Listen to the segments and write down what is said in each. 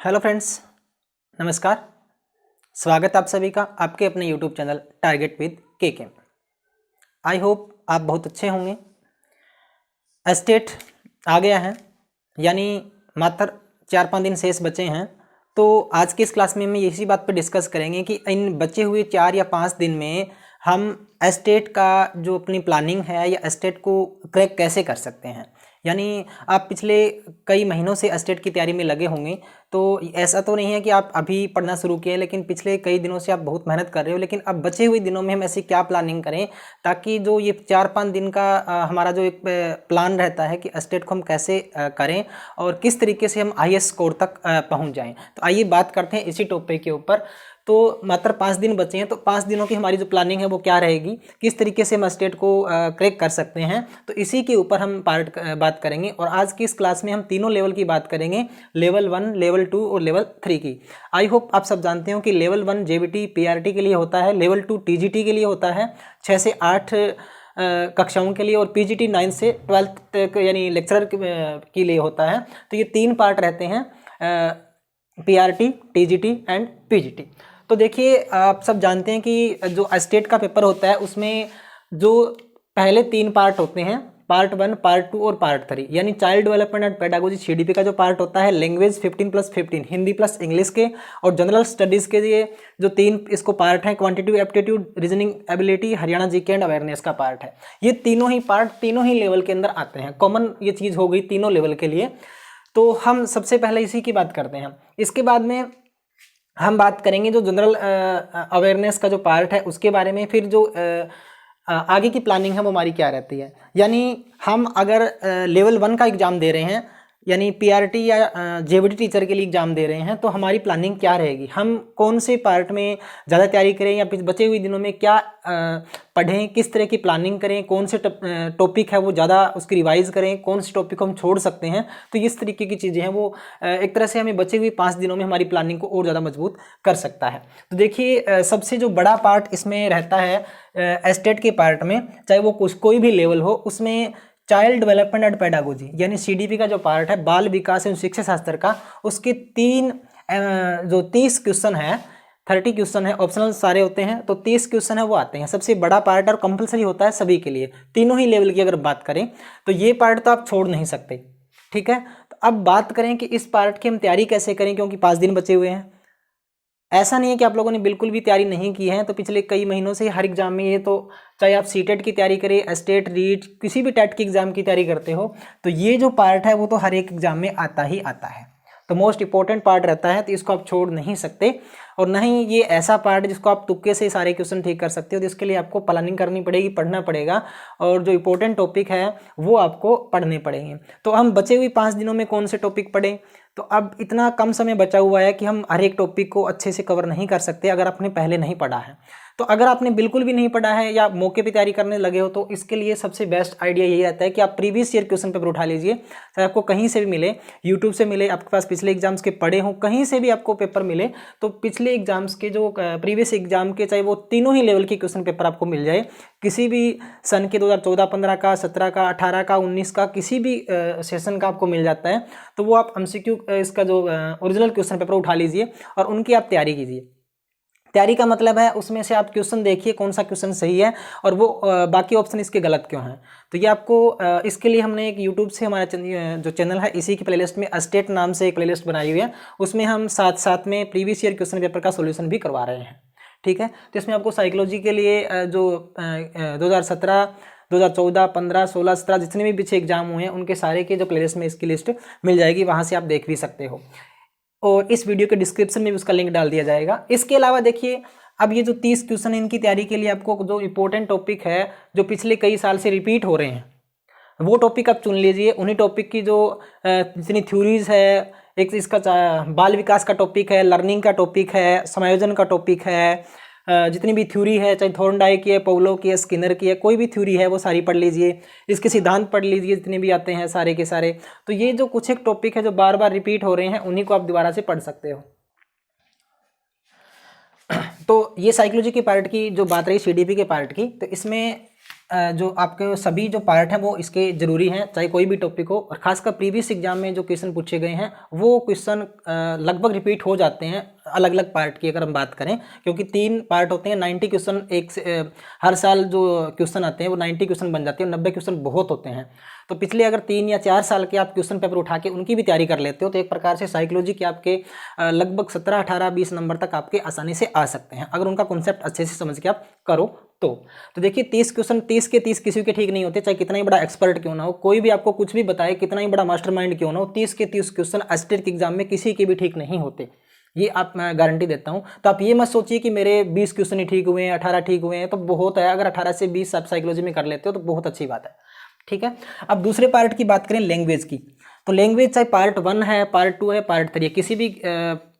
Hello friends, नमस्कार। स्वागत आप सभी का आपके अपने यूट्यूब चैनल टारगेट विद के। आई होप आप बहुत अच्छे होंगे। एस्टेट आ गया है, यानी मात्र 4-5 दिन शेष बचे हैं। तो आज की इस क्लास में हम इसी बात पर डिस्कस करेंगे कि इन बचे हुए 4 या 5 दिन में हम एस्टेट का जो अपनी प्लानिंग है या एस्टेट को क्रैक कैसे कर सकते हैं। यानी आप पिछले कई महीनों से एस्टेट की तैयारी में लगे होंगे, तो ऐसा तो नहीं है कि आप अभी पढ़ना शुरू किए, लेकिन पिछले कई दिनों से आप बहुत मेहनत कर रहे हो। लेकिन अब बचे हुए दिनों में हम ऐसी क्या प्लानिंग करें ताकि जो ये 4-5 दिन का हमारा जो एक प्लान रहता है कि एस्टेट को हम कैसे करें और किस तरीके से हम हाईएस्ट स्कोर तक पहुंच जाएं। तो आइए बात करते हैं इसी टॉपिक के ऊपर। तो मात्र 5 दिन बचे हैं, तो 5 दिनों की हमारी जो प्लानिंग है वो क्या रहेगी, किस तरीके से हम एस्टेट को क्रैक कर सकते हैं, तो इसी के ऊपर हम बात करेंगे। और आज की इस क्लास में हम तीनों लेवल की बात करेंगे, लेवल 1, लेवल 2 और लेवल 3 की। आई होप आप सब जानते हो कि लेवल 1 जेबीटी पीआरटी के लिए होता है, लेवल 2 टीजीटी के लिए होता है 6 से 8 कक्षाओं के लिए, और पीजीटी 9 से 12 तक यानी लेक्चरर के लिए होता है। तो ये 3 पार्ट रहते हैं, पीआरटी, टीजीटी एंड पीजीटी। तो देखिए, आप सब जानते हैं कि जो एस्टेट का पेपर होता है उसमें जो पहले 3 पार्ट होते हैं, पार्ट 1, पार्ट 2 और पार्ट 3, यानी child development and pedagogy CDP का जो पार्ट होता है, लैंग्वेज 15+15 हिंदी प्लस इंग्लिश के, और जनरल स्टडीज़ के लिए जो 3 इसको पार्ट हैं, quantitative aptitude, reasoning ability, Haryana GK and awareness का पार्ट है। ये तीनों ही पार्ट तीनों ही लेवल के अंदर आते हैं, कॉमन ये चीज़ हो गई तीनों लेवल के लिए। तो हम सबसे पहले इसी की बात करते हैं। इसके बाद में हम बात करेंगे जो जनरल अवेयरनेस का जो पार्ट है उसके बारे में। फिर जो आगे की प्लानिंग है वो हमारी क्या रहती है, यानी हम अगर लेवल 1 का एग्ज़ाम दे रहे हैं, यानी पीआरटी या जेबीटी टीचर के लिए एग्ज़ाम दे रहे हैं, तो हमारी प्लानिंग क्या रहेगी, हम कौन से पार्ट में ज़्यादा तैयारी करें या बचे हुए दिनों में क्या पढ़ें, किस तरह की प्लानिंग करें, कौन से टॉपिक है वो ज़्यादा उसकी रिवाइज़ करें, कौन से टॉपिक को हम छोड़ सकते हैं। तो इस तरीके की चीज़ें हैं वो एक तरह से हमें बचे हुए 5 दिनों में हमारी प्लानिंग को और ज़्यादा मजबूत कर सकता है। तो देखिए, सबसे जो बड़ा पार्ट इसमें रहता है एस्टेट के पार्ट में, चाहे वो कोई भी लेवल हो, उसमें चाइल्ड डेवलपमेंट एंड पेडागोजी यानी सीडीपी का जो पार्ट है, बाल विकास एवं शिक्षा शास्त्र का, उसके 30 क्वेश्चन है, 30 क्वेश्चन है, ऑप्शनल सारे होते हैं, तो 30 क्वेश्चन है वो आते हैं। सबसे बड़ा पार्ट और कंपलसरी होता है सभी के लिए, तीनों ही लेवल की अगर बात करें तो ये पार्ट तो आप छोड़ नहीं सकते। ठीक है, तो अब बात करें कि इस पार्ट की हम तैयारी कैसे करें, क्योंकि 5 दिन बचे हुए हैं। ऐसा नहीं है कि आप लोगों ने बिल्कुल भी तैयारी नहीं की है, तो पिछले कई महीनों से हर एग्जाम में ये, तो चाहे आप सीटेट की तैयारी करें, एस्टेट, रीट, किसी भी टेट की एग्जाम की तैयारी करते हो, तो ये जो पार्ट है वो तो हर एक एग्जाम में आता ही आता है, तो मोस्ट इंपॉर्टेंट पार्ट रहता है, तो इसको आप छोड़ नहीं सकते। और ना ही ये ऐसा पार्ट है जिसको आप तुक्के से सारे क्वेश्चन ठीक कर सकते हो, तो इसके लिए आपको प्लानिंग करनी पड़ेगी, पढ़ना पड़ेगा, और जो इंपॉर्टेंट टॉपिक है वो आपको पढ़ने पड़ेंगे। तो हम बचे हुए 5 दिनों में कौन से टॉपिक पढ़ें, तो अब इतना कम समय बचा हुआ है कि हम हर एक टॉपिक को अच्छे से कवर नहीं कर सकते अगर आपने पहले नहीं पढ़ा है। तो अगर आपने बिल्कुल भी नहीं पढ़ा है या मौके पे तैयारी करने लगे हो, तो इसके लिए सबसे बेस्ट आइडिया यही रहता है कि आप प्रीवियस ईयर क्वेश्चन पेपर उठा लीजिए, चाहे आपको कहीं से भी मिले, यूट्यूब से मिले, आपके पास पिछले एग्जाम्स के पढ़े हों, कहीं से भी आपको पेपर मिले, तो पिछले एग्जाम्स के जो प्रीवियस एग्जाम के, चाहे वो तीनों ही लेवल के क्वेश्चन पेपर आपको मिल जाए, किसी भी सन के 2014-15 का, 17 का, 18 का, 19 का, किसी भी सेशन का आपको मिल जाता है, तो वो आप एमसीक्यू इसका जो ओरिजिनल क्वेश्चन पेपर उठा लीजिए और उनकी आप तैयारी कीजिए। तैयारी का मतलब है उसमें से आप क्वेश्चन देखिए कौन सा क्वेश्चन सही है और वो बाकी ऑप्शन इसके गलत क्यों हैं। तो ये आपको इसके लिए हमने एक यूट्यूब से हमारा जो चैनल है, इसी की प्लेलिस्ट में एस्टेट नाम से एक प्लेलिस्ट बनाई हुई है, उसमें हम साथ साथ में प्रीवियस ईयर क्वेश्चन पेपर का सोल्यूशन भी करवा रहे हैं। ठीक है, तो इसमें आपको साइकोलॉजी के लिए जो 2017, 2014, 15, 16, 17 जितने भी पीछे एग्जाम हुए हैं उनके सारे के जो प्लेलिस्ट में इसकी लिस्ट मिल जाएगी, वहाँ से आप देख भी सकते हो, और इस वीडियो के डिस्क्रिप्शन में भी उसका लिंक डाल दिया जाएगा। इसके अलावा देखिए, अब ये जो 30 क्वेश्चन है इनकी तैयारी के लिए आपको जो इंपॉर्टेंट टॉपिक है जो पिछले कई साल से रिपीट हो रहे हैं, वो टॉपिक आप चुन लीजिए। उन्हीं टॉपिक की जो जितनी थ्योरीज है, एक इसका बाल विकास का टॉपिक है, लर्निंग का टॉपिक है, समायोजन का टॉपिक है, जितनी भी थ्योरी है, चाहे थॉर्नडाइक की है, पौलो की है, स्किनर की है, कोई भी थ्योरी है वो सारी पढ़ लीजिए, इसके सिद्धांत पढ़ लीजिए, जितने भी आते हैं सारे के सारे। तो ये जो कुछ एक टॉपिक है जो बार बार रिपीट हो रहे हैं, उन्हीं को आप दोबारा से पढ़ सकते हो। तो ये साइकोलॉजी के पार्ट की जो बात रही, सीडीपी के पार्ट की, तो इसमें जो आपके सभी जो पार्ट हैं वो इसके ज़रूरी हैं, चाहे कोई भी टॉपिक हो। और खासकर प्रीवियस एग्जाम में जो क्वेश्चन पूछे गए हैं वो क्वेश्चन लगभग रिपीट हो जाते हैं अलग अलग पार्ट की अगर हम बात करें, क्योंकि 3 पार्ट होते हैं। 90 क्वेश्चन एक से हर साल जो क्वेश्चन आते हैं वो 90 क्वेश्चन बन जाते हैं, 90 क्वेश्चन बहुत होते हैं। तो पिछले अगर 3 या 4 साल के आप क्वेश्चन पेपर उठा के उनकी भी तैयारी कर लेते हो तो एक प्रकार से साइकोलॉजी के आपके लगभग 17, 18, 20 नंबर तक आपके आसानी से आ सकते हैं अगर उनका कॉन्सेप्ट अच्छे से समझ के आप करो तो देखिए 30 क्वेश्चन 30 के 30 किसी के ठीक नहीं होते, चाहे कितना ही बड़ा एक्सपर्ट क्यों ना हो, कोई भी आपको कुछ भी बताए, कितना ही बड़ा मास्टरमाइंड क्यों ना हो, 30 के 30 क्वेश्चन एस्टेट के एग्जाम में किसी के भी ठीक नहीं होते, ये आप मैं गारंटी देता हूं। तो आप ये मत सोचिए कि मेरे 20 क्वेश्चन ही ठीक हुए हैं, 18 ठीक हुए हैं, तो बहुत है। अगर 18 से 20 आप साइकोलॉजी में कर लेते हो तो बहुत अच्छी बात है, ठीक है। अब दूसरे पार्ट की बात करें लैंग्वेज की, तो लैंग्वेज चाहे पार्ट 1 है, पार्ट 2 है, पार्ट 3 है, किसी भी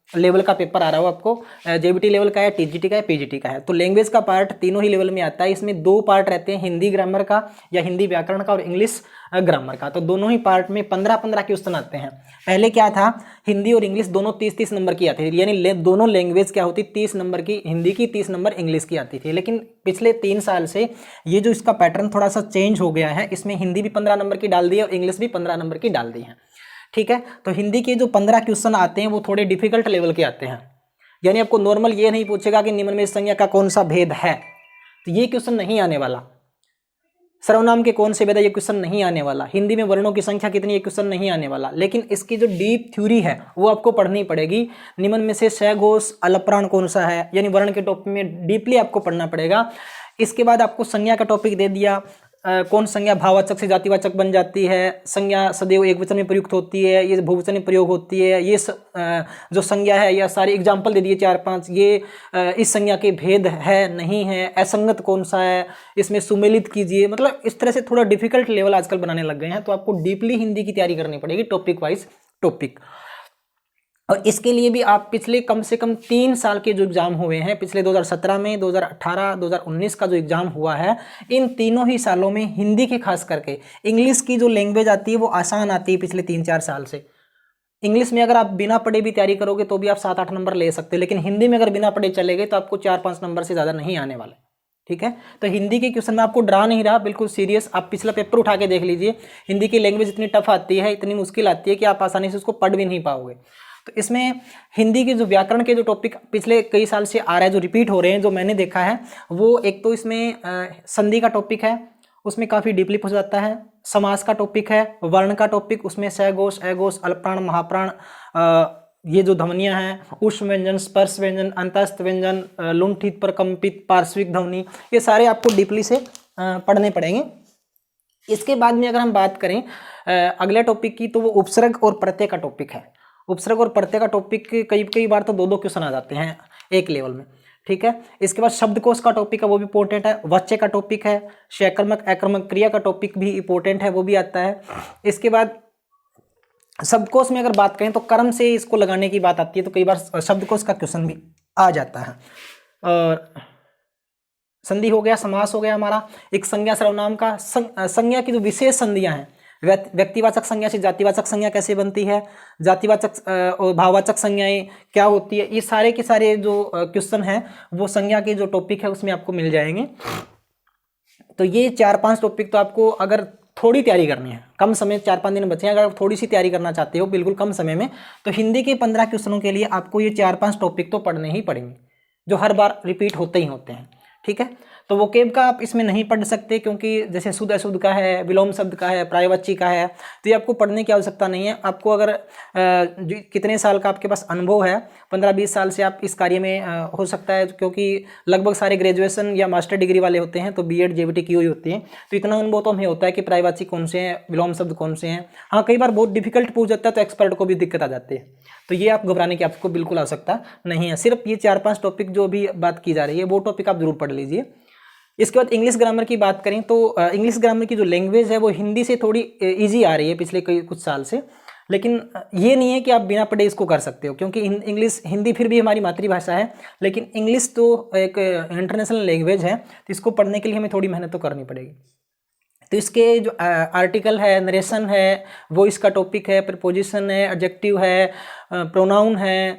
लेवल का पेपर आ रहा हो आपको, जेबीटी लेवल का है, टीजीटी का है, पीजीटी का है, तो लैंग्वेज का पार्ट तीनों ही लेवल में आता है। इसमें 2 पार्ट रहते हैं, हिंदी ग्रामर का या हिंदी व्याकरण का और इंग्लिश ग्रामर का। तो दोनों ही पार्ट में 15-15 क्वेश्चन आते हैं। पहले क्या था, हिंदी और इंग्लिश दोनों 30-30 नंबर की आती थी, यानी दोनों लैंग्वेज क्या होती, 30 नंबर की हिंदी की, 30 नंबर इंग्लिश की आती थी। लेकिन पिछले 3 साल से ये जो इसका पैटर्न थोड़ा सा चेंज हो गया है, इसमें हिंदी भी 15 नंबर की डाल दी है और इंग्लिश भी 15 नंबर की डाल दी है, ठीक है। तो हिंदी के जो 15 क्वेश्चन आते हैं वो थोड़े डिफिकल्ट लेवल के आते हैं, यानी आपको नॉर्मल ये नहीं पूछेगा कि निम्न में संज्ञा का कौन सा भेद है, तो ये क्वेश्चन नहीं आने वाला। सर्वनाम के कौन से भेद है, ये क्वेश्चन नहीं आने वाला। हिंदी में वर्णों की संख्या कितनी, ये क्वेश्चन नहीं आने वाला। लेकिन इसकी जो डीप थ्योरी है वो आपको पढ़नी पड़ेगी। निम्न में से सघोष अलप्राण कौन सा है, यानी वर्ण के टॉपिक में डीपली आपको पढ़ना पड़ेगा। इसके बाद आपको संज्ञा का टॉपिक दे दिया, कौन संज्ञा भाववाचक से जातिवाचक बन जाती है, संज्ञा सदैव एक वचन में प्रयुक्त होती है, ये बहुवचन में प्रयोग होती है, ये जो संज्ञा है या सारे एग्जाम्पल दे दिए 4-5, ये इस संज्ञा के भेद है नहीं है, असंगत कौन सा है, इसमें सुमेलित कीजिए। मतलब इस तरह से थोड़ा डिफिकल्ट लेवल आजकल बनाने लग गए हैं, तो आपको डीपली हिंदी की तैयारी करनी पड़ेगी टॉपिक वाइज टॉपिक। और इसके लिए भी आप पिछले कम से कम 3 साल के जो एग्जाम हुए हैं, पिछले 2017 में, 2018, 2019 का जो एग्जाम हुआ है, इन तीनों ही सालों में हिंदी के खास करके इंग्लिश की जो लैंग्वेज आती है वो आसान आती है पिछले 3-4 साल से। इंग्लिश में अगर आप बिना पढ़े भी तैयारी करोगे तो भी आप 7-8 नंबर ले सकते हो, लेकिन हिंदी में अगर बिना पढ़े चले गए तो आपको 4-5 नंबर से ज़्यादा नहीं आने वाले, ठीक है। तो हिंदी के क्वेश्चन में आपको डरा नहीं रहा, बिल्कुल सीरियस। आप पिछला पेपर उठा के देख लीजिए, हिंदी की लैंग्वेज इतनी टफ आती है, इतनी मुश्किल आती है कि आप आसानी से उसको पढ़ भी नहीं पाओगे। तो इसमें हिंदी के जो व्याकरण के जो टॉपिक पिछले कई साल से आ रहा है, जो रिपीट हो रहे हैं, जो मैंने देखा है, वो एक तो इसमें संधि का टॉपिक है, उसमें काफ़ी डीपली पूछा जाता है। समास का टॉपिक है, वर्ण का टॉपिक, उसमें सघोष, अघोष, अल्पप्राण, महाप्राण, ये जो ध्वनियाँ हैं, उष्म व्यंजन, स्पर्श व्यंजन, अंतस्थ व्यंजन, लुंठित, प्रकंपित, पार्श्विक ध्वनि, ये सारे आपको डीपली से पढ़ने पड़ेंगे। इसके बाद में अगर हम बात करें अगले टॉपिक की, तो वो उपसर्ग और प्रत्यय का टॉपिक है। उपसर्ग और प्रत्यय का टॉपिक कई बार तो 2-2 क्वेश्चन आ जाते हैं एक लेवल में, ठीक है। इसके बाद शब्दकोश का टॉपिक है, वो भी इंपॉर्टेंट है। वाच्य का टॉपिक है, सकर्मक अकर्मक क्रिया का टॉपिक भी इंपॉर्टेंट है, वो भी आता है। इसके बाद शब्दकोश में अगर बात करें तो कर्म से इसको लगाने की बात आती है, तो कई बार शब्दकोश का क्वेश्चन भी आ जाता है। और संधि हो गया, समास हो गया हमारा। एक संज्ञा सर्वनाम का, संज्ञा की जो विशेष संधियां हैं, व्यक्तिवाचक संज्ञा से जातिवाचक संज्ञा कैसे बनती है, जातिवाचक और भाववाचक संज्ञाएं क्या होती है, ये सारे के सारे जो क्वेश्चन हैं वो संज्ञा के जो टॉपिक है उसमें आपको मिल जाएंगे। तो ये 4-5 टॉपिक तो आपको अगर थोड़ी तैयारी करनी है, कम समय 4-5 दिन बचे हैं, अगर आप थोड़ी सी तैयारी करना चाहते हो बिल्कुल कम समय में, तो हिंदी के 15 क्वेश्चनों के लिए आपको ये 4-5 टॉपिक तो पढ़ने ही पड़ेंगे, जो हर बार रिपीट होते ही होते हैं, ठीक है। तो वोकेब का आप इसमें नहीं पढ़ सकते, क्योंकि जैसे शुद्ध अशुद्ध का है, विलोम शब्द का है, पर्यायवाची का है, तो ये आपको पढ़ने की आवश्यकता नहीं है। आपको अगर कितने साल का आपके पास अनुभव है, 15-20 साल से आप इस कार्य में हो सकता है, क्योंकि लगभग सारे ग्रेजुएशन या मास्टर डिग्री वाले होते हैं, तो बीएड जेबीटी की हुई होती है, तो इतना अनुभव तो हमें होता है कि पर्यायवाची कौन से हैं, विलोम शब्द कौन से हैं। हाँ, कई बार बहुत डिफिकल्ट पूछ जाता है तो एक्सपर्ट को भी दिक्कत आ जाती है, तो ये आप घबराने की आपको बिल्कुल आवश्यकता नहीं है। सिर्फ ये 4-5 टॉपिक जो भी बात की जा रही है वो टॉपिक आप जरूर पढ़ लीजिए। इसके बाद इंग्लिश ग्रामर की बात करें तो इंग्लिश ग्रामर की जो लैंग्वेज है वो हिंदी से थोड़ी इजी आ रही है पिछले कुछ साल से, लेकिन ये नहीं है कि आप बिना पढ़े इसको कर सकते हो, क्योंकि हिंदी फिर भी हमारी मातृभाषा है, लेकिन इंग्लिश तो एक इंटरनेशनल लैंग्वेज है, तो इसको पढ़ने के लिए हमें थोड़ी मेहनत तो करनी पड़ेगी। तो इसके जो आर्टिकल है, नरेशन है, वॉइस का टॉपिक है, प्रीपोजिशन है, एडजेक्टिव है, प्रोनाउन है,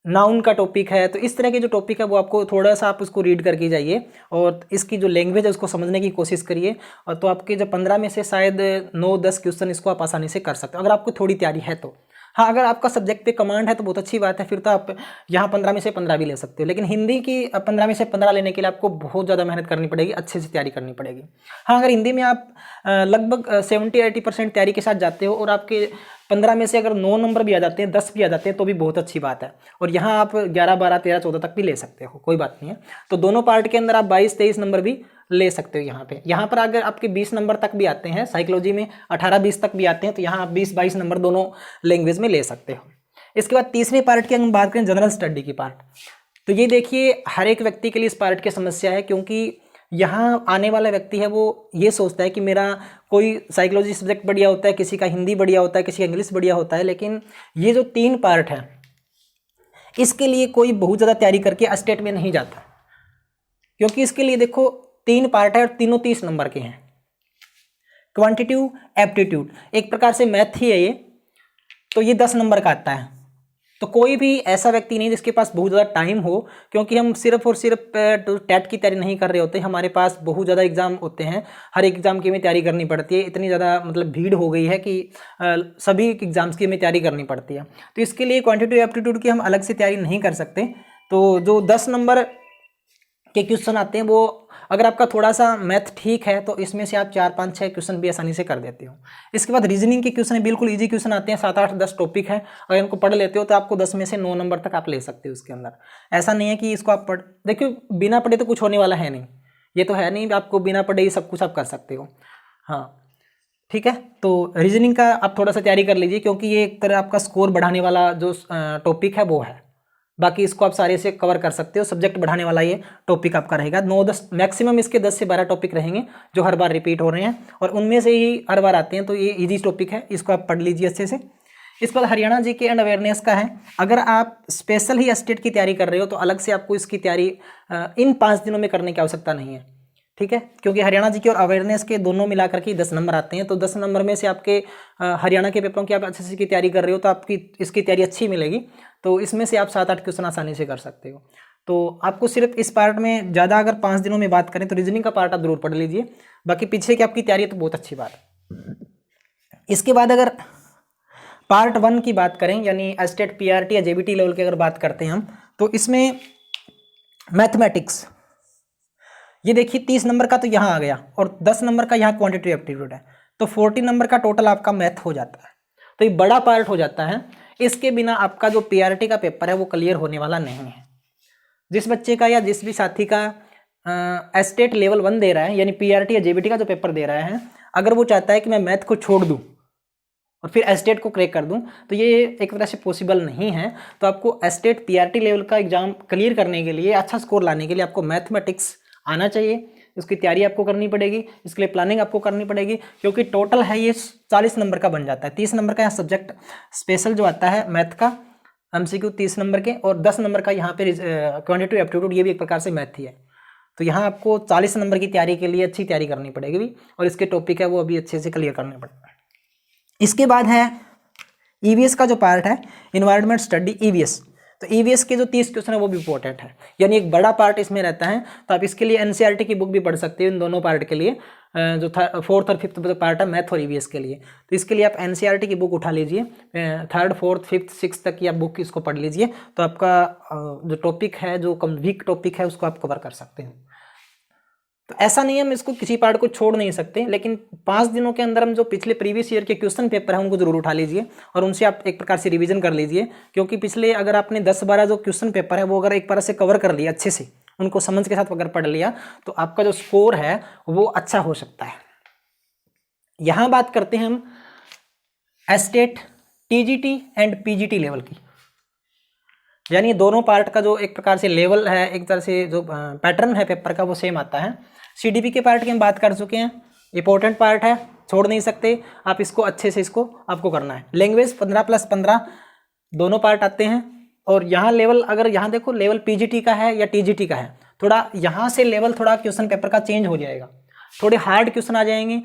नाउन का टॉपिक है, तो इस तरह के जो टॉपिक है वो आपको थोड़ा सा आप उसको रीड करके जाइए और इसकी जो लैंग्वेज है उसको समझने की कोशिश करिए। और तो आपके जो 15 में से शायद 9-10 क्वेश्चन इसको आप आसानी से कर सकते हो अगर आपको थोड़ी तैयारी है तो। हाँ, अगर आपका सब्जेक्ट पे कमांड है तो बहुत अच्छी बात है, फिर तो आप यहाँ 15 में से 15 भी ले सकते हो। लेकिन हिंदी की 15 में से 15 लेने के लिए आपको बहुत ज़्यादा मेहनत करनी पड़ेगी, अच्छे से तैयारी करनी पड़ेगी। हाँ, अगर हिंदी में आप लगभग 70-80% तैयारी के साथ जाते हो और आपके 15 में से अगर 9 नंबर भी आ जाते हैं, 10 भी आ जाते हैं तो भी बहुत अच्छी बात है। और यहाँ आप 11, 12, 13, 14 तक भी ले सकते हो, कोई बात नहीं है। तो दोनों पार्ट के अंदर आप 22-23 नंबर भी ले सकते हो यहाँ पर अगर आपके 20 नंबर तक भी आते हैं, साइकोलॉजी में 18-20 तक भी आते हैं, तो यहाँ आप 20-22 नंबर दोनों लैंग्वेज में ले सकते हो। इसके बाद तीसरे पार्ट की हम बात करें जनरल स्टडी की पार्ट, तो ये देखिए हर एक व्यक्ति के लिए इस पार्ट की समस्या है, क्योंकि यहाँ आने वाला व्यक्ति है वो ये सोचता है कि मेरा कोई साइकोलॉजी सब्जेक्ट बढ़िया होता है, किसी का हिंदी बढ़िया होता है, किसी का इंग्लिश बढ़िया होता है, लेकिन ये जो 3 पार्ट है इसके लिए कोई बहुत ज़्यादा तैयारी करके स्टेट में नहीं जाता, क्योंकि इसके लिए देखो 3 पार्ट है और तीनों 30 नंबर के हैं। क्वांटिटिव एप्टीट्यूड एक प्रकार से मैथ ही है ये, तो ये 10 नंबर का आता है। तो कोई भी ऐसा व्यक्ति नहीं जिसके पास बहुत ज़्यादा टाइम हो, क्योंकि हम सिर्फ और सिर्फ टेट की तैयारी नहीं कर रहे होते, हमारे पास बहुत ज़्यादा एग्जाम होते हैं, हर एग्जाम की हमें तैयारी करनी पड़ती है। इतनी ज़्यादा मतलब भीड़ हो गई है कि सभी एग्जाम्स की हमें तैयारी करनी पड़ती है। तो इसके लिए क्वांटिटेटिव एप्टीट्यूड की हम अलग से तैयारी नहीं कर सकते। तो जो 10 नंबर के क्वेश्चन आते हैं वो अगर आपका थोड़ा सा मैथ ठीक है तो इसमें से आप 4-5-6 क्वेश्चन भी आसानी से कर देते हो। इसके बाद रीजनिंग के क्वेश्चन बिल्कुल इजी क्वेश्चन आते हैं, 7-8-10 टॉपिक है, अगर इनको पढ़ लेते हो तो आपको 10 में से 9 नंबर तक आप ले सकते हो। उसके अंदर ऐसा नहीं है कि इसको आप देखिए बिना पढ़े तो कुछ होने वाला है नहीं, ये तो है नहीं आपको बिना पढ़े ही सब कुछ आप कर सकते हो। हाँ ठीक है, तो रीजनिंग का आप थोड़ा सा तैयारी कर लीजिए, क्योंकि ये एक तरह आपका स्कोर बढ़ाने वाला जो टॉपिक है वो है। बाकी इसको आप सारे से कवर कर सकते हो, सब्जेक्ट बढ़ाने वाला ये टॉपिक आपका रहेगा। 9-10 मैक्सिमम इसके 10 से 12 टॉपिक रहेंगे जो हर बार रिपीट हो रहे हैं और उनमें से ही हर बार आते हैं, तो ये इजी टॉपिक है, इसको आप पढ़ लीजिए अच्छे से। इस पर हरियाणा जीके एंड अवेयरनेस का है, अगर आप स्पेशल ही स्टेट की तैयारी कर रहे हो तो अलग से आपको इसकी तैयारी इन 5 दिनों में करने की आवश्यकता नहीं है, ठीक है, क्योंकि हरियाणा जीके और अवेयरनेस के दोनों मिलाकर के 10 नंबर आते हैं। तो 10 नंबर में से आपके हरियाणा के पेपरों की आप अच्छे से की तैयारी कर रहे हो तो आपकी इसकी तैयारी अच्छी मिलेगी, तो इसमें से आप 7-8 क्वेश्चन आसानी से कर सकते हो। तो आपको सिर्फ इस पार्ट में ज़्यादा अगर 5 दिनों में बात करें तो रीजनिंग का पार्ट आप जरूर पढ़ लीजिए, बाकी पीछे की आपकी तैयारी तो बहुत अच्छी बात है। इसके बाद अगर पार्ट 1 की बात करें, यानी स्टेट पीआरटी या जेबीटी लेवल की अगर बात करते हैं हम, तो इसमें मैथमेटिक्स ये देखिए 30 नंबर का तो यहाँ आ गया और 10 नंबर का यहाँ क्वांटिटेटिव एप्टीट्यूड है, तो 40 नंबर का टोटल आपका मैथ हो जाता है। तो ये बड़ा पार्ट हो जाता है, इसके बिना आपका जो पीआरटी का पेपर है वो क्लियर होने वाला नहीं है। जिस बच्चे का या जिस भी साथी का स्टेट लेवल 1 दे रहा है, यानी पीआरटी या जेबीटी का जो पेपर दे रहा है, अगर वो चाहता है कि मैं मैथ को छोड़ दूँ और फिर स्टेट को क्रैक कर दूं, तो ये एक तरह से पॉसिबल नहीं है। तो आपको स्टेट पीआरटी लेवल का एग्जाम क्लियर करने के लिए, अच्छा स्कोर लाने के लिए आपको मैथमेटिक्स आना चाहिए, उसकी तैयारी आपको करनी पड़ेगी, इसके लिए प्लानिंग आपको करनी पड़ेगी, क्योंकि टोटल है ये 40 नंबर का बन जाता है। 30 नंबर का यहाँ सब्जेक्ट स्पेशल जो आता है मैथ का एमसीक्यू 30 नंबर के, और 10 नंबर का यहाँ पे क्वांटिटेटिव एप्टीट्यूड, ये भी एक प्रकार से मैथ ही है। तो यहाँ आपको 40 नंबर की तैयारी के लिए अच्छी तैयारी करनी पड़ेगी भी, और इसके टॉपिक है वो अभी अच्छे से क्लियर करने पड़ेगा। इसके बाद है ईवीएस का जो पार्ट है, इन्वायरमेंट स्टडी ईवीएस। तो ईवीएस के जो 30 क्वेश्चन है वो भी इंपॉर्टेंट है, यानी एक बड़ा पार्ट इसमें रहता है। तो आप इसके लिए एनसीईआरटी की बुक भी पढ़ सकते हो इन दोनों पार्ट के लिए, जो 4th और 5th पार्ट है मैथ और ईवीएस के लिए। तो इसके लिए आप एनसीईआरटी की बुक उठा लीजिए, 3rd 4th 5th 6th तक की आप बुक इसको पढ़ लीजिए, तो आपका जो टॉपिक है, जो कम वीक टॉपिक है, उसको आप कवर कर सकते हैं। तो ऐसा नहीं है हम इसको किसी पार्ट को छोड़ नहीं सकते, लेकिन 5 दिनों के अंदर हम जो पिछले प्रीवियस ईयर के क्वेश्चन पेपर है उनको जरूर उठा लीजिए और उनसे आप एक प्रकार से रिवीजन कर लीजिए, क्योंकि पिछले अगर आपने 10-12 जो क्वेश्चन पेपर है वो अगर एक बार से कवर कर लिया अच्छे से, उनको समझ के साथ अगर पढ़ लिया, तो आपका जो स्कोर है वो अच्छा हो सकता है। यहां बात करते हैं हम state TGT and PGT level की, यानी दोनों पार्ट का जो एक प्रकार से लेवल है, एक तरह से जो पैटर्न है पेपर का वो सेम आता है। सीडीपी के पार्ट की हम बात कर चुके हैं, इंपॉर्टेंट पार्ट है, छोड़ नहीं सकते आप इसको, अच्छे से इसको आपको करना है। लैंग्वेज 15+15 दोनों पार्ट आते हैं, और यहाँ लेवल अगर यहाँ देखो लेवल पीजीटी का है या टीजीटी का है, थोड़ा यहाँ से लेवल थोड़ा क्वेश्चन पेपर का चेंज हो जाएगा, थोड़े हार्ड क्वेश्चन आ जाएंगे,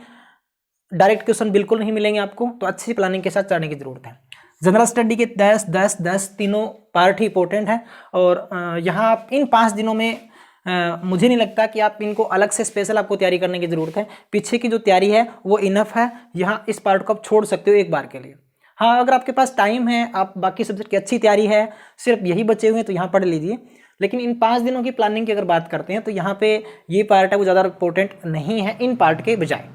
डायरेक्ट क्वेश्चन बिल्कुल नहीं मिलेंगे आपको, तो अच्छी प्लानिंग के साथ चढ़ने की जरूरत है। जनरल स्टडी के 10 10 10 तीनों पार्ट ही इंपॉर्टेंट है। और यहाँ आप इन 5 दिनों में मुझे नहीं लगता कि आप इनको अलग से स्पेशल आपको तैयारी करने की ज़रूरत है। पीछे की जो तैयारी है वो इनफ है। यहाँ इस पार्ट को आप छोड़ सकते हो एक बार के लिए। हाँ, अगर आपके पास टाइम है, आप बाकी सब्जेक्ट की अच्छी तैयारी है, सिर्फ यही बचे हुए हैं तो यहाँ पढ़ लीजिए। लेकिन इन 5 दिनों की प्लानिंग की अगर बात करते हैं तो यहाँ पे ये पार्ट है वो ज़्यादा इंपॉर्टेंट नहीं है इन पार्ट के बजाय।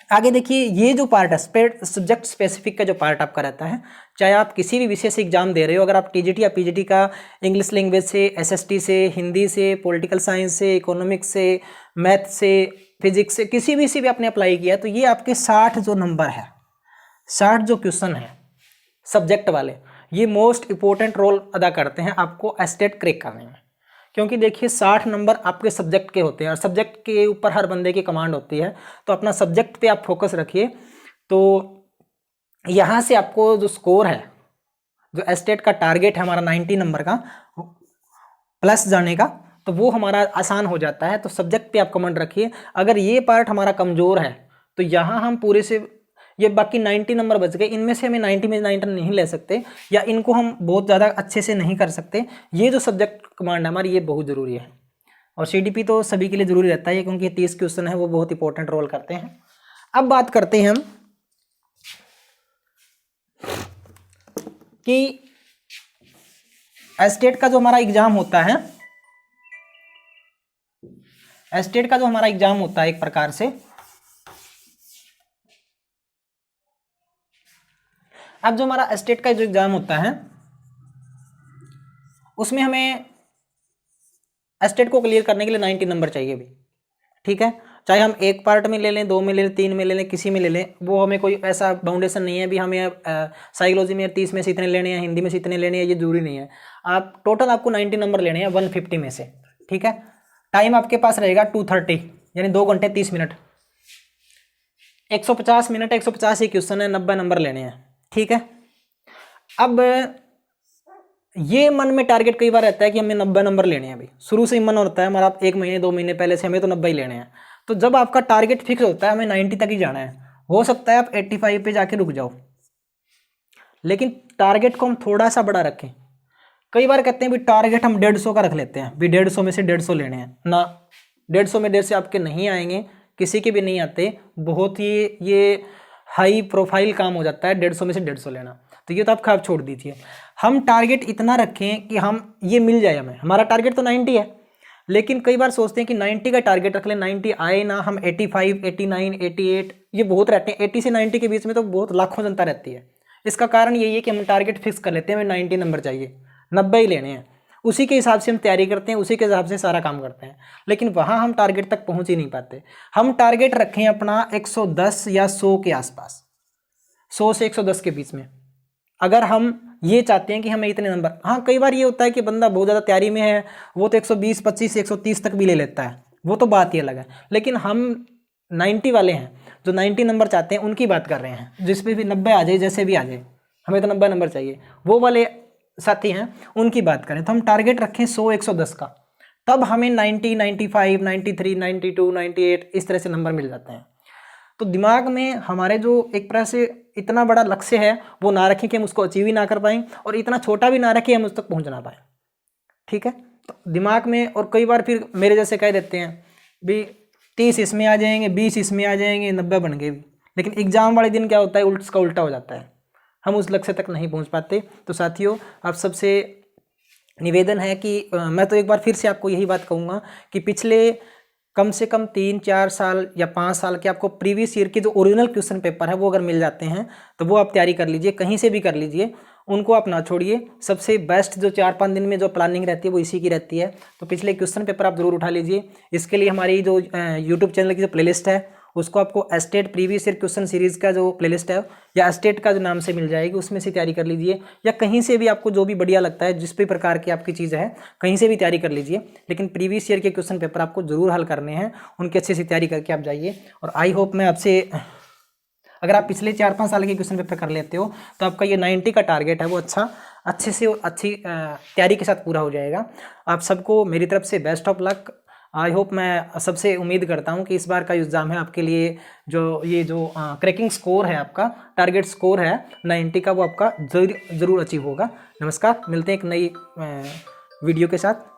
आगे देखिए, ये जो पार्ट है सब्जेक्ट स्पेसिफिक का जो पार्ट आपका रहता है, चाहे आप किसी भी विषय से एग्जाम दे रहे हो, अगर आप टीजीटी या पीजीटी का इंग्लिश लैंग्वेज से, एसएसटी से, हिंदी से, पॉलिटिकल साइंस से, इकोनॉमिक्स से, मैथ से, फिजिक्स से, किसी भी से भी आपने अप्लाई किया तो ये आपके 60 जो नंबर है, 60 जो क्वेश्चन है सब्जेक्ट वाले, ये मोस्ट इंपॉर्टेंट रोल अदा करते हैं आपको एस्टेट क्रैक करने में। क्योंकि देखिए 60 नंबर आपके सब्जेक्ट के होते हैं और सब्जेक्ट के ऊपर हर बंदे की कमांड होती है, तो अपना सब्जेक्ट पे आप फोकस रखिए। तो यहाँ से आपको जो स्कोर है, जो एस्टेट का टारगेट है हमारा 90 नंबर का प्लस जाने का, तो वो हमारा आसान हो जाता है। तो सब्जेक्ट पे आप कमांड रखिए। अगर ये पार्ट हमारा कमज़ोर है तो यहाँ हम पूरे से ये बाकी 90 नंबर बच गए, इनमें से हमें 90 में 90 नहीं ले सकते या इनको हम बहुत ज़्यादा अच्छे से नहीं कर सकते। ये जो सब्जेक्ट कमांड है हमारी, ये बहुत ज़रूरी है। और सीडीपी तो सभी के लिए ज़रूरी रहता है क्योंकि 30 क्वेश्चन है वो बहुत इंपॉर्टेंट रोल करते हैं। अब बात करते हैं हम कि एस्टेट का जो हमारा एग्जाम होता है, एस्टेट का जो हमारा एग्जाम होता है एक प्रकार से, अब जो हमारा एस्टेट का जो एग्जाम होता है उसमें हमें एस्टेट को क्लियर करने के लिए 90 नंबर चाहिए भी, ठीक है। चाहे हम एक पार्ट में ले लें, 2 में ले लें, 3 में ले लें, किसी में ले लें, वो हमें कोई ऐसा बाउंडेशन नहीं है भी हमें साइकोलॉजी में 30 में से इतने लेने हैं, हिंदी में से इतने लेने हैं, ये जरूरी नहीं है। आप टोटल आपको 90 नंबर लेने हैं 150 में से, ठीक है। टाइम आपके पास रहेगा 230 यानी 2 घंटे 30 मिनट, 150 मिनट, 150 ही क्वेश्चन है, 90 नंबर लेने हैं, ठीक है। अब ये मन में टारगेट कई बार रहता है कि हमें 90 नंबर लेने हैं। अभी शुरू से ही मन होता है हमारा 1 महीने 2 महीने पहले से हमें तो 90 ही लेने हैं। तो जब आपका टारगेट फिक्स होता है हमें 90 तक ही जाना है, हो सकता है आप 85 पे जाके रुक जाओ, लेकिन टारगेट को हम थोड़ा सा बड़ा रखें। कई बार कहते हैं भी टारगेट हम 150 का रख लेते हैं, भी 150 में से 150 लेने हैं ना। 150 में 150 आपके नहीं आएंगे, किसी के भी नहीं आते। बहुत ही ये हाई प्रोफाइल काम हो जाता है 150 में से 150 लेना, तो ये तो आप खाब छोड़ दीजिए। हम टारगेट इतना रखें कि हम ये मिल जाए हमें। हमारा टारगेट तो 90 है, लेकिन कई बार सोचते हैं कि 90 का टारगेट रख लें, 90 आए ना, हम 85 89 88 ये बहुत रहते हैं। 80 से 90 के बीच में तो बहुत लाखों जनता रहती है। इसका कारण यही है कि हम टारगेट फिक्स कर लेते हैं हमें 90 नंबर चाहिए, 90 ही लेने हैं, उसी के हिसाब से हम तैयारी करते हैं, उसी के हिसाब से सारा काम करते हैं, लेकिन वहाँ हम टारगेट तक पहुँच ही नहीं पाते। हम टारगेट रखें अपना 110 या 100 के आसपास, 100 से 110 के बीच में। अगर हम ये चाहते हैं कि हमें इतने नंबर, हाँ कई बार ये होता है कि बंदा बहुत ज़्यादा तैयारी में है, वो तो 120 25 130 तक भी ले लेता है, वो तो बात ही अलग है। लेकिन हम 90 वाले हैं, जो 90 नंबर चाहते हैं उनकी बात कर रहे हैं, जिस पे भी 90 आ जाए, जैसे भी आ जाए, हमें तो 90 नंबर चाहिए, वो वाले साथी हैं उनकी बात करें। तो हम टारगेट रखें 100 110 का, तब हमें 90 95 93 92 98 इस तरह से नंबर मिल जाते हैं। तो दिमाग में हमारे जो एक तरह से इतना बड़ा लक्ष्य है वो ना रखें कि हम उसको अचीव ही ना कर पाएँ, और इतना छोटा भी ना रखें हम उस तक पहुँच ना पाएँ, ठीक है। तो दिमाग में, और कई बार फिर मेरे जैसे कह देते हैं भी 30 इसमें आ जाएंगे, 20 इसमें आ जाएंगे, 90 बन गए भी, लेकिन एग्जाम वाले दिन क्या होता है उसका उल्टा हो जाता है, हम उस लक्ष्य तक नहीं पहुँच पाते। तो साथियों, आप सबसे निवेदन है कि मैं तो एक बार फिर से आपको यही बात कहूँगा कि पिछले कम से कम 3-4 साल या 5 साल के आपको प्रीवियस ईयर के जो ओरिजिनल क्वेश्चन पेपर है वो अगर मिल जाते हैं तो वो आप तैयारी कर लीजिए, कहीं से भी कर लीजिए, उनको आप ना छोड़िए। सबसे बेस्ट जो 4-5 दिन में जो प्लानिंग रहती है वो इसी की रहती है। तो पिछले क्वेश्चन पेपर आप जरूर उठा लीजिए। इसके लिए हमारी जो यूट्यूब चैनल की जो प्लेलिस्ट है उसको आपको estate previous year question series का जो प्लेलिस्ट है या एस्टेट का जो नाम से मिल जाएगी, उसमें से तैयारी कर लीजिए, या कहीं से भी आपको जो भी बढ़िया लगता है, जिस भी प्रकार की आपकी चीज़ है कहीं से भी तैयारी कर लीजिए। लेकिन प्रीवियस ईयर के क्वेश्चन पेपर आपको जरूर हल करने हैं, उनकी अच्छे से तैयारी करके आप जाइए। और आई होप मैं आपसे, अगर आप पिछले 4-5 साल के क्वेश्चन पेपर कर लेते हो तो आपका ये 90 का टारगेट है वो अच्छे से अच्छी तैयारी के साथ पूरा हो जाएगा। आप सबको मेरी तरफ से best of luck. I hope, मैं सबसे उम्मीद करता हूँ कि इस बार का एग्ज़ाम है आपके लिए जो क्रैकिंग स्कोर है, आपका टारगेट स्कोर है 90 का, वो आपका ज़रूर अचीव होगा। नमस्कार, मिलते हैं एक नई वीडियो के साथ।